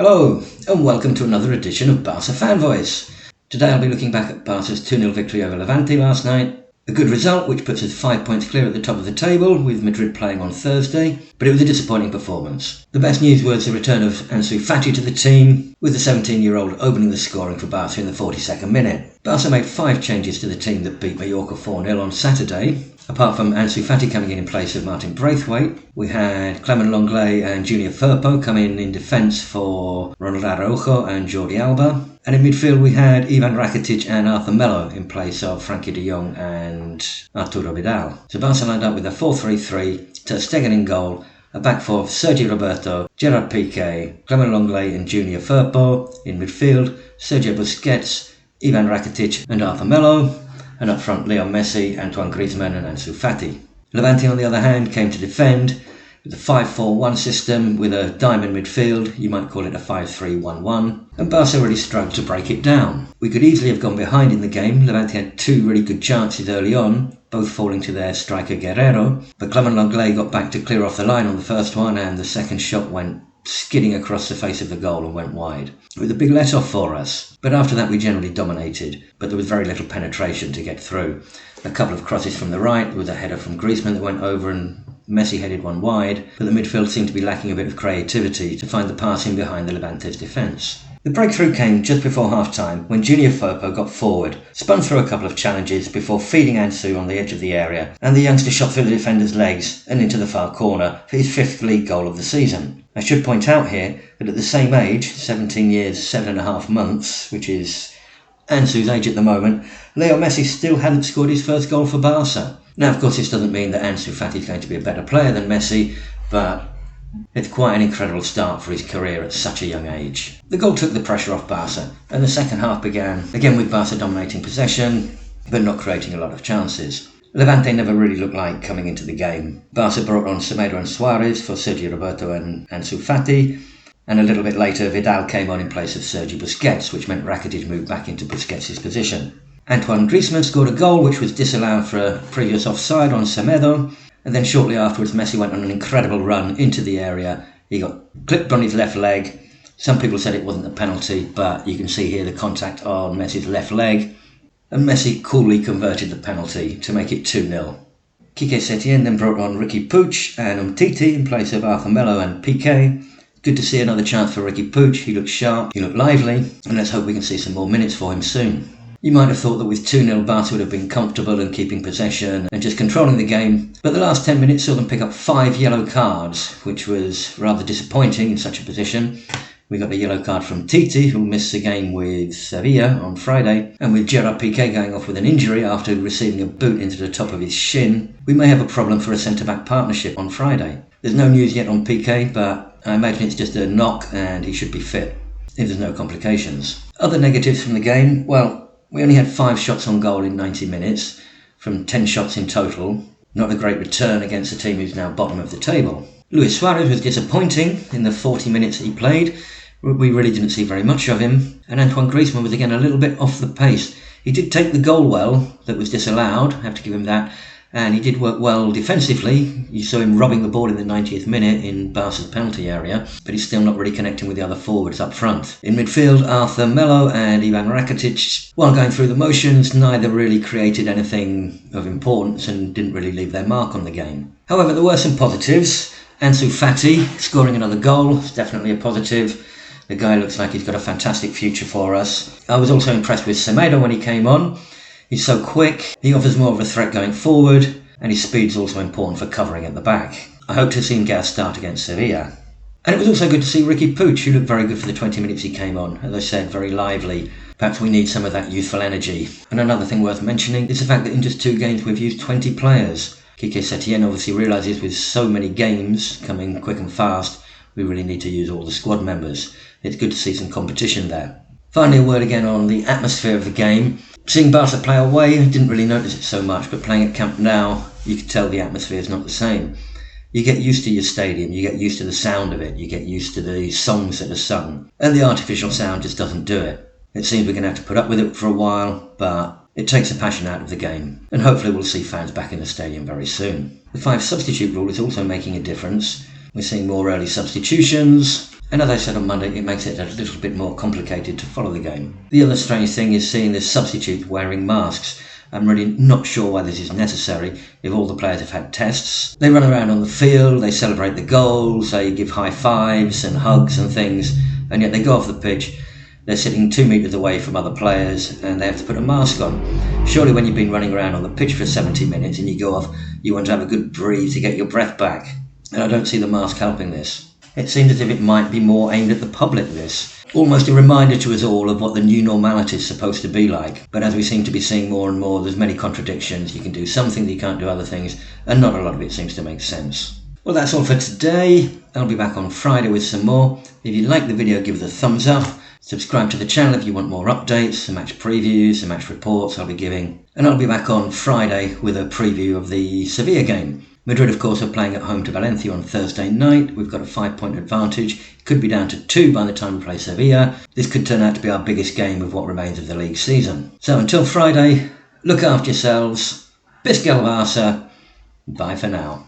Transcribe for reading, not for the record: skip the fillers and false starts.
Hello, and welcome to another edition of Barca Fan Voice. Today I'll be looking back at Barca's 2-0 victory over Levante last night. A good result which puts us 5 points clear at the top of the table, with Madrid playing on Thursday, but it was a disappointing performance. The best news was the return of Ansu Fati to the team, with the 17-year-old opening the scoring for Barca in the 42nd minute. Barca made 5 changes to the team that beat Mallorca 4-0 on Saturday. Apart from Ansu Fati coming in place of Martin Braithwaite, we had Clement Lenglet and Junior Firpo come in defence for Ronald Araujo and Jordi Alba. And in midfield we had Ivan Rakitic and Arthur Melo in place of Frankie de Jong and Arturo Vidal. So Barca lined up with a 4-3-3, Ter Stegen in goal, a back four of Sergi Roberto, Gerard Piqué, Clement Lenglet and Junior Firpo. In midfield, Sergio Busquets, Ivan Rakitic and Arthur Melo. And up front, Leo Messi, Antoine Griezmann and Ansu Fati. Levante, on the other hand, came to defend with a 5-4-1 system with a diamond midfield. You might call it a 5-3-1-1. And Barca really struggled to break it down. We could easily have gone behind in the game. Levante had 2 really good chances early on, both falling to their striker Guerrero. But Clement Lenglet got back to clear off the line on the first one, and the second shot went skidding across the face of the goal and went wide. It was a big let-off for us, but after that we generally dominated, but there was very little penetration to get through. A couple of crosses from the right, there was a header from Griezmann that went over and Messi headed one wide, but the midfield seemed to be lacking a bit of creativity to find the passing behind the Levante's defence. The breakthrough came just before half-time when Junior Firpo got forward, spun through a couple of challenges before feeding Ansu on the edge of the area, and the youngster shot through the defender's legs and into the far corner for his 5th league goal of the season. I should point out here that at the same age, 17 years, 7.5 months, which is Ansu's age at the moment, Leo Messi still hadn't scored his first goal for Barca. Now, of course, this doesn't mean that Ansu Fati is going to be a better player than Messi, but it's quite an incredible start for his career at such a young age. The goal took the pressure off Barca, and the second half began, again with Barca dominating possession, but not creating a lot of chances. Levante never really looked like coming into the game. Barca brought on Semedo and Suarez for Sergio Roberto and Ansu Fati, and a little bit later Vidal came on in place of Sergi Busquets, which meant Rakitic moved back into Busquets' position. Antoine Griezmann scored a goal which was disallowed for a previous offside on Semedo, and then shortly afterwards Messi went on an incredible run into the area. He got clipped on his left leg. Some people said it wasn't a penalty, but you can see here the contact on Messi's left leg, and Messi coolly converted the penalty to make it 2-0. Quique Setien then brought on Riqui Puig and Umtiti in place of Arthur Melo and Piqué. Good to see another chance for Riqui Puig. He looked sharp, he looked lively, and let's hope we can see some more minutes for him soon. You might have thought that with 2-0 Barca would have been comfortable and keeping possession and just controlling the game, but the last 10 minutes saw them pick up 5 yellow cards, which was rather disappointing in such a position. We got a yellow card from Titi, who missed the game with Sevilla on Friday, and with Gerard Piqué going off with an injury after receiving a boot into the top of his shin, we may have a problem for a centre-back partnership on Friday. There's no news yet on Piqué, but I imagine it's just a knock and he should be fit if there's no complications. Other negatives from the game, well, we only had 5 shots on goal in 90 minutes, from 10 shots in total. Not a great return against a team who's now bottom of the table. Luis Suarez was disappointing in the 40 minutes that he played. We really didn't see very much of him. And Antoine Griezmann was again a little bit off the pace. He did take the goal well, that was disallowed, I have to give him that. And he did work well defensively. You saw him robbing the ball in the 90th minute in Barca's penalty area, but he's still not really connecting with the other forwards up front. In midfield, Arthur Melo and Ivan Rakitic, while going through the motions, neither really created anything of importance and didn't really leave their mark on the game. However, there were some positives. Ansu Fati scoring another goal is definitely a positive. The guy looks like he's got a fantastic future for us. I was also impressed with Semedo when he came on. He's so quick, he offers more of a threat going forward, and his speed's also important for covering at the back. I hope to see him get a start against Sevilla. And it was also good to see Riqui Puig, who looked very good for the 20 minutes he came on. As I said, very lively. Perhaps we need some of that youthful energy. And another thing worth mentioning is the fact that in just 2 games we've used 20 players. Quique Setien obviously realises with so many games coming quick and fast, we really need to use all the squad members. It's good to see some competition there. Finally, a word again on the atmosphere of the game. Seeing Barca play away, I didn't really notice it so much, but playing at Camp Nou, you could tell the atmosphere is not the same. You get used to your stadium, you get used to the sound of it, you get used to the songs that are sung, and the artificial sound just doesn't do it. It seems we're going to have to put up with it for a while, but it takes the passion out of the game, and hopefully we'll see fans back in the stadium very soon. The 5 substitute rule is also making a difference. We're seeing more early substitutions, And as I said on Monday, it makes it a little bit more complicated to follow the game. The other strange thing is seeing the substitutes wearing masks. I'm really not sure why this is necessary if all the players have had tests. They run around on the field, they celebrate the goals, they give high fives and hugs and things, and yet they go off the pitch, they're sitting 2 metres away from other players and they have to put a mask on. Surely when you've been running around on the pitch for 70 minutes and you go off, you want to have a good breathe to get your breath back. And I don't see the mask helping this. It seems as if it might be more aimed at the public, this. Almost a reminder to us all of what the new normality is supposed to be like. But as we seem to be seeing more and more, there's many contradictions. You can do some things, you can't do other things, and not a lot of it seems to make sense. Well, that's all for today. I'll be back on Friday with some more. If you like the video, give it a thumbs up. Subscribe to the channel if you want more updates, some match previews, some match reports I'll be giving. And I'll be back on Friday with a preview of the Sevilla game. Madrid, of course, are playing at home to Valencia on Thursday night. We've got a 5-point advantage. It could be down to 2 by the time we play Sevilla. This could turn out to be our biggest game of what remains of the league season. So until Friday, look after yourselves. Biscal Barca. Bye for now.